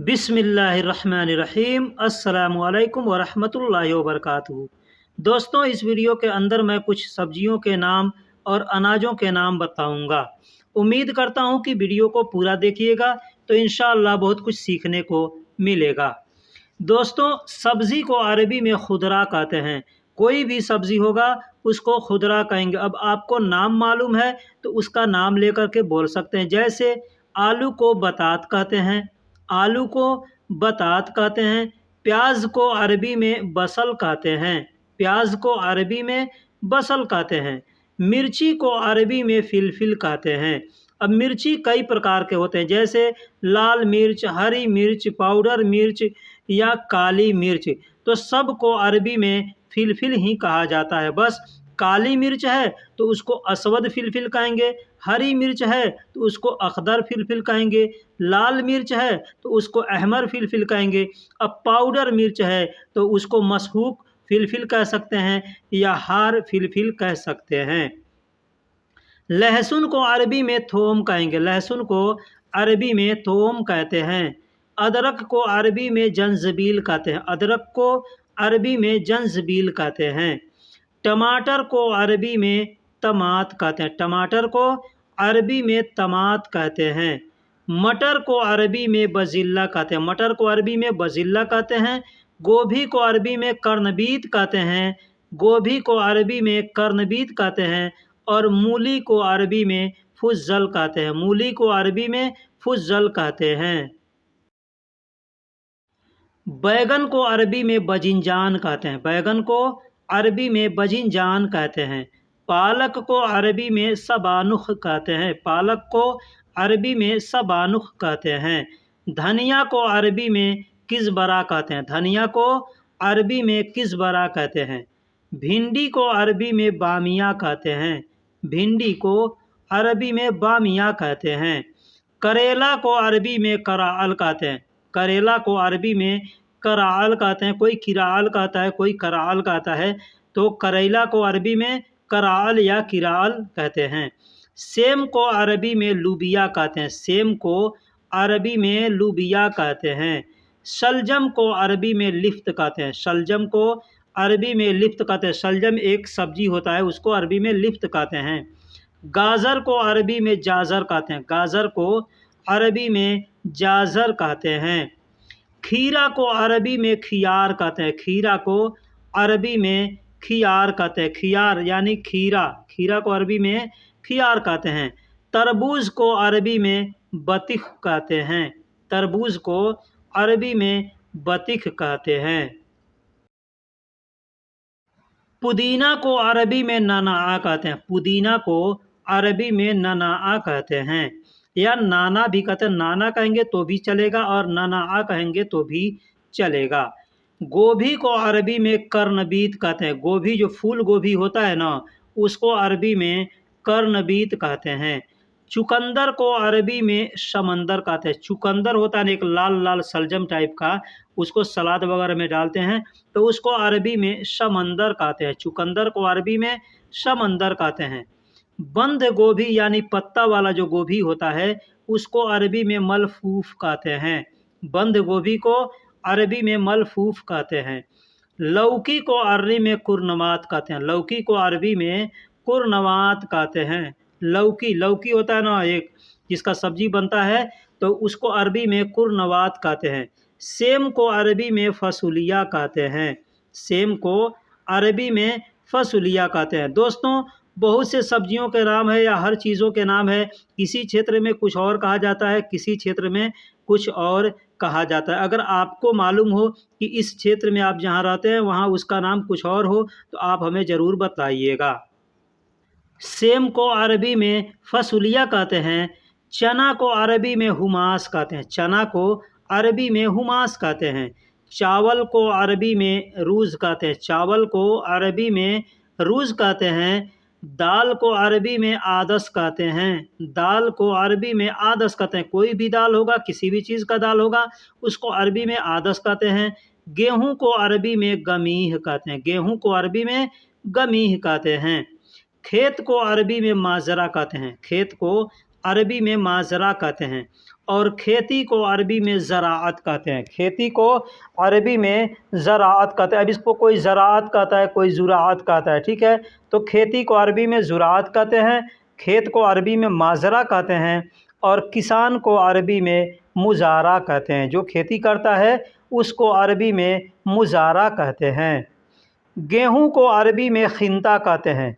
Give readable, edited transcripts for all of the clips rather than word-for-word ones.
बिस्मिल्लाहिर्रहमानिर्रहीम अस्सलामुअलैकुम वरहमतुल्लाहि वबरकातुहू। दोस्तों, इस वीडियो के अंदर मैं कुछ सब्जियों के नाम और अनाजों के नाम बताऊंगा। उम्मीद करता हूं कि वीडियो को पूरा देखिएगा तो इंशाअल्लाह बहुत कुछ सीखने को मिलेगा। दोस्तों, सब्ज़ी को अरबी में खुदरा कहते हैं। कोई भी सब्ज़ी होगा उसको खुदरा कहेंगे। अब आपको नाम मालूम है तो उसका नाम लेकर के बोल सकते हैं। जैसे आलू को बतात कहते हैं, आलू को बतात कहते हैं। प्याज को अरबी में बसल कहते हैं, प्याज को अरबी में बसल कहते हैं। मिर्ची को अरबी में फिलफिल कहते हैं। अब मिर्ची कई प्रकार के होते हैं, जैसे लाल मिर्च, हरी मिर्च, पाउडर मिर्च या काली मिर्च। तो सब को अरबी में फिलफिल ही कहा जाता है। बस काली मिर्च है तो उसको असवद फिलफिल कहेंगे, हरी मिर्च है तो उसको अखदर फिलफिल कहेंगे, लाल मिर्च है तो उसको अहमर फिलफिल कहेंगे। अब पाउडर मिर्च है तो उसको मशहूक फिलफिल कह सकते हैं या हार फिलफिल कह सकते हैं। लहसुन को अरबी में थोम कहेंगे, लहसुन को अरबी में थोम कहते हैं। अदरक को अरबी में जंजबील कहते हैं, अदरक को अरबी में जंजबील कहते हैं। टमाटर को अरबी में तमात कहते हैं, टमाटर को अरबी में तमात कहते हैं। मटर को अरबी में बजिल्ला कहते हैं, मटर को अरबी में बजिल्ला कहते हैं। गोभी को अरबी में कर्नबीत कहते हैं, गोभी को अरबी में कर्नबीत कहते हैं। और मूली को अरबी में फुज्जल कहते हैं, मूली को अरबी में फुज्जल कहते हैं। बैगन को अरबी में बजिंजान कहते हैं, बैगन को अरबी में बजिंजान कहते हैं। पालक को अरबी में सबानुख कहते हैं, पालक को अरबी में सबानुख कहते हैं। धनिया को अरबी में किज़बरा कहते हैं, धनिया को अरबी में किज़बरा कहते हैं। भिंडी को अरबी में बामिया कहते हैं, भिंडी को अरबी में बामिया कहते हैं। करेला को अरबी में कराल कहते हैं, करेला को अरबी में कराल कहते हैं। कोई किराल कहता है, कोई कराल कहता है, तो करेला को अरबी में कराल या किराल कहते हैं। सेम को अरबी में लुबिया कहते हैं, सेम को अरबी में लुबिया कहते हैं। शलजम को अरबी में लिफ्त कहते हैं, शलजम को अरबी में लिफ्त कहते हैं। शलजम एक सब्जी होता है, उसको अरबी में लिफ्त कहते हैं। गाजर को अरबी में जाजर कहते हैं, गाजर को अरबी में जाजर कहते हैं। खीरा को अरबी में खियार कहते हैं, खीरा को अरबी में खियार कहते हैं, खियार यानी खीरा, खीरा को अरबी में खियार कहते हैं। तरबूज को अरबी में बतिख कहते हैं, तरबूज को अरबी में बतिख कहते हैं। पुदीना को अरबी में ननाआ कहते हैं, पुदीना को अरबी में ननाआ कहते हैं, या नाना भी कहते हैं। नाना कहेंगे तो भी चलेगा और ननाआ कहेंगे तो भी चलेगा। गोभी को अरबी में कर्नबीत कहते हैं, गोभी जो फूल गोभी होता है ना, उसको अरबी में कर्नबीत कहते हैं। चुकंदर को अरबी में समंदर कहते हैं, चुकंदर होता है ना एक लाल लाल सलजम टाइप का, उसको सलाद वगैरह में डालते हैं तो उसको अरबी में समंदर कहते हैं, चुकंदर को अरबी में समंदर कहते हैं। बंद गोभी यानी पत्ता वाला जो गोभी होता है उसको अरबी में मलफूफ कहते हैं, बंद गोभी को अरबी में मलफूफ कहते हैं। लौकी को अरबी में कुरनवात कहते हैं, लौकी को अरबी में कुरनवात कहते हैं। लौकी, लौकी होता है ना एक जिसका सब्जी बनता है, तो उसको अरबी में कुरनवात कहते हैं। सेम को अरबी में फसुलिया कहते हैं, सेम को अरबी में फसुलिया कहते हैं। दोस्तों, बहुत से सब्जियों के नाम है या हर चीज़ों के नाम है, किसी क्षेत्र में कुछ और कहा जाता है, किसी क्षेत्र में कुछ और कहा जाता है। अगर आपको मालूम हो कि इस क्षेत्र में आप जहाँ रहते हैं वहाँ उसका नाम कुछ और हो तो आप हमें ज़रूर बताइएगा। सेम को अरबी में फसुलिया कहते हैं। चना को अरबी में हुमास कहते हैं, चना को अरबी में हुमास कहते हैं। चावल को अरबी में रूज़ कहते हैं, चावल को अरबी में रूज़ कहते हैं। दाल को अरबी में आदस कहते हैं, दाल को अरबी में आदस कहते हैं। कोई भी दाल होगा, किसी भी चीज़ का दाल होगा, उसको अरबी में आदस कहते हैं। गेहूँ को अरबी में गमीह कहते हैं, गेहूँ को अरबी में गमीह कहते हैं। खेत को अरबी में माजरा कहते हैं, खेत को अरबी में माजरा कहते हैं। और खेती को अरबी में ज़राअत कहते हैं। खेती को अरबी में ज़राअत कहते हैं। अब इसको कोई ज़राअत कहता है, कोई ज़ुराअत कहता है, ठीक है। तो खेती को अरबी में ज़ुराअत कहते हैं, खेत को अरबी में माजरा कहते हैं, और किसान को अरबी में मुजारा कहते हैं। जो खेती करता है उसको अरबी में मुजारा कहते हैं। गेहूँ को अरबी में खिंता कहते हैं।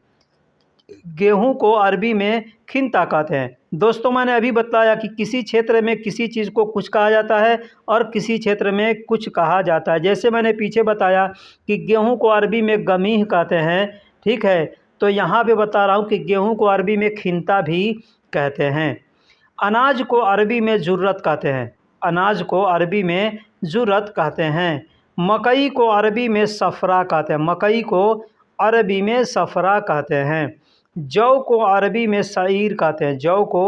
गेहूँ को अरबी में खिंता कहते हैं। दोस्तों, मैंने अभी बताया कि किसी क्षेत्र में किसी चीज़ को कुछ कहा जाता है और किसी क्षेत्र में कुछ कहा जाता है। जैसे मैंने पीछे बताया कि गेहूँ को अरबी में गमीह कहते हैं, ठीक है। तो यहाँ पे बता रहा हूँ कि गेहूँ को अरबी में खिंता भी कहते हैं। अनाज को अरबी में जुर्रत कहते हैं। अनाज को अरबी में जुर्रत कहते हैं। मकई को अरबी में सफ़रा कहते हैं। मकई को अरबी में सफ़रा कहते हैं। जौ को अरबी में सईर कहते हैं। जौ को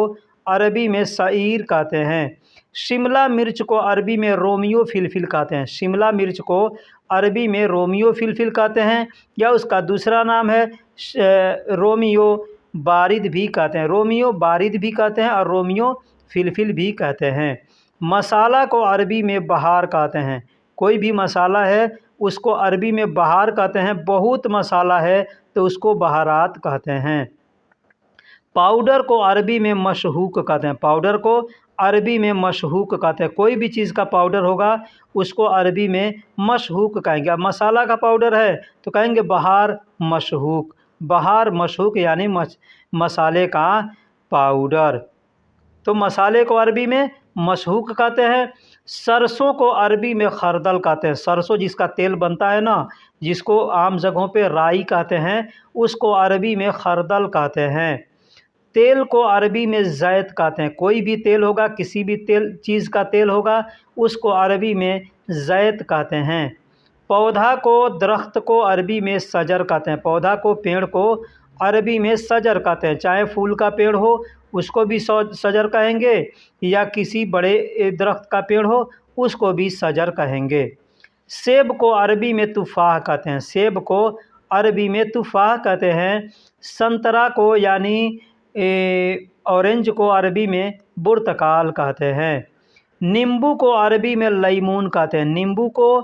अरबी में सईर कहते हैं। शिमला मिर्च को अरबी में रोमियो फिलफिल कहते हैं। शिमला मिर्च को अरबी में रोमियो फिलफिल कहते हैं, या उसका दूसरा नाम है रोमियो बारिद भी कहते हैं। रोमियो बारिद भी कहते हैं और रोमियो फिलफिल भी कहते हैं। मसाला को अरबी में बहार कहते हैं। कोई भी मसाला है उसको अरबी में बहार कहते हैं। बहुत मसाला है तो उसको बहारात कहते हैं। पाउडर को अरबी में मशहूक कहते हैं। पाउडर को अरबी में मशहूक कहते हैं। कोई भी चीज़ का पाउडर होगा उसको अरबी में मशहूक कहेंगे। अब मसाला का पाउडर है तो कहेंगे बहार मशहूक। बहार मशहूक यानी मसाले का पाउडर। तो मसाले को अरबी में मशहूक कहते हैं। सरसों को अरबी में खरदल कहते हैं। सरसों जिसका तेल बनता है ना, जिसको आम जगहों पे राई कहते हैं, उसको अरबी में खरदल कहते हैं। तेल को अरबी में ज़ैत कहते हैं। कोई भी तेल होगा, किसी भी चीज़ का तेल होगा, उसको अरबी में ज़ैत कहते हैं। पौधा को, दरख्त को अरबी में सजर कहते हैं। पौधा को, पेड़ को अरबी में सजर कहते हैं। चाहे फूल का पेड़ हो उसको भी सजर कहेंगे, या किसी बड़े दरख्त का पेड़ हो उसको भी सजर कहेंगे। सेब को अरबी में तुफ़ाह कहते हैं। सेब को अरबी में तुफ़ाह कहते हैं। संतरा को यानी ऑरेंज को अरबी में बुर्तकाल कहते हैं। नींबू को अरबी में लैमून कहते हैं। नींबू को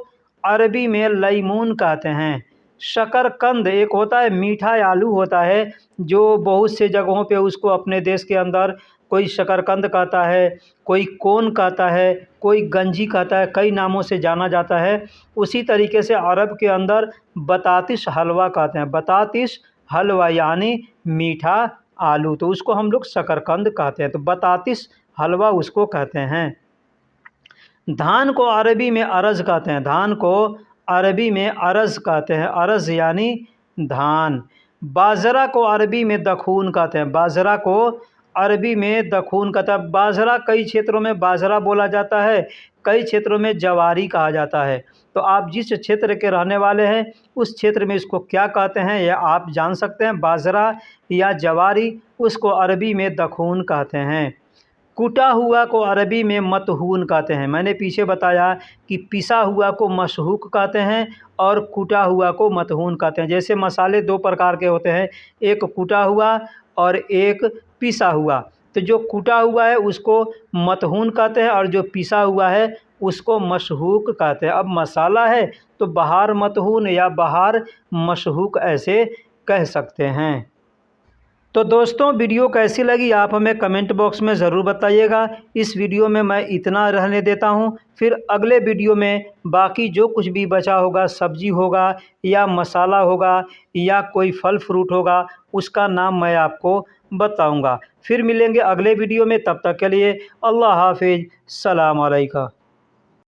अरबी में लैमून कहते हैं। शकरकंद एक होता है, मीठा आलू होता है, जो बहुत से जगहों पे उसको अपने देश के अंदर कोई शकरकंद कहता है, कोई कोन कहता है, कोई गंजी कहता है, कई नामों से जाना जाता है। उसी तरीके से अरब के अंदर बतातिश हलवा कहते हैं। बतातिश हलवा यानी मीठा आलू, तो उसको हम लोग शकरकंद कहते हैं। तो बतातिश हलवा उसको कहते हैं। धान को अरबी में अरज कहते हैं। धान को अरबी में अरज कहते हैं। अरज यानी धान। बाजरा को अरबी में दखून कहते हैं। बाजरा को अरबी में दखून कहता है। बाजरा कई क्षेत्रों में बाजरा बोला जाता है, कई क्षेत्रों में जवारी कहा जाता है। तो आप जिस क्षेत्र के रहने वाले हैं उस क्षेत्र में इसको क्या कहते हैं यह आप जान सकते हैं। बाजरा या जवारी, उसको अरबी में दखून कहते हैं। कुटा हुआ को अरबी में मतहून कहते हैं। मैंने पीछे बताया कि पिसा हुआ को मशहूक कहते हैं और कुटा हुआ को मतहून कहते हैं। जैसे मसाले दो प्रकार के होते हैं, एक कुटा हुआ और एक पिसा हुआ। तो जो कुटा हुआ है उसको मतहून कहते हैं और जो पिसा हुआ है उसको मशहूक कहते हैं। अब मसाला है तो बहार मतहून या बहार मशहूक ऐसे कह सकते हैं। तो दोस्तों, वीडियो कैसी लगी आप हमें कमेंट बॉक्स में ज़रूर बताइएगा। इस वीडियो में मैं इतना रहने देता हूँ, फिर अगले वीडियो में बाकी जो कुछ भी बचा होगा, सब्जी होगा या मसाला होगा या कोई फल फ्रूट होगा, उसका नाम मैं आपको बताऊँगा। फिर मिलेंगे अगले वीडियो में, तब तक के लिए अल्लाह हाफिज़, सलाम अलैकुम।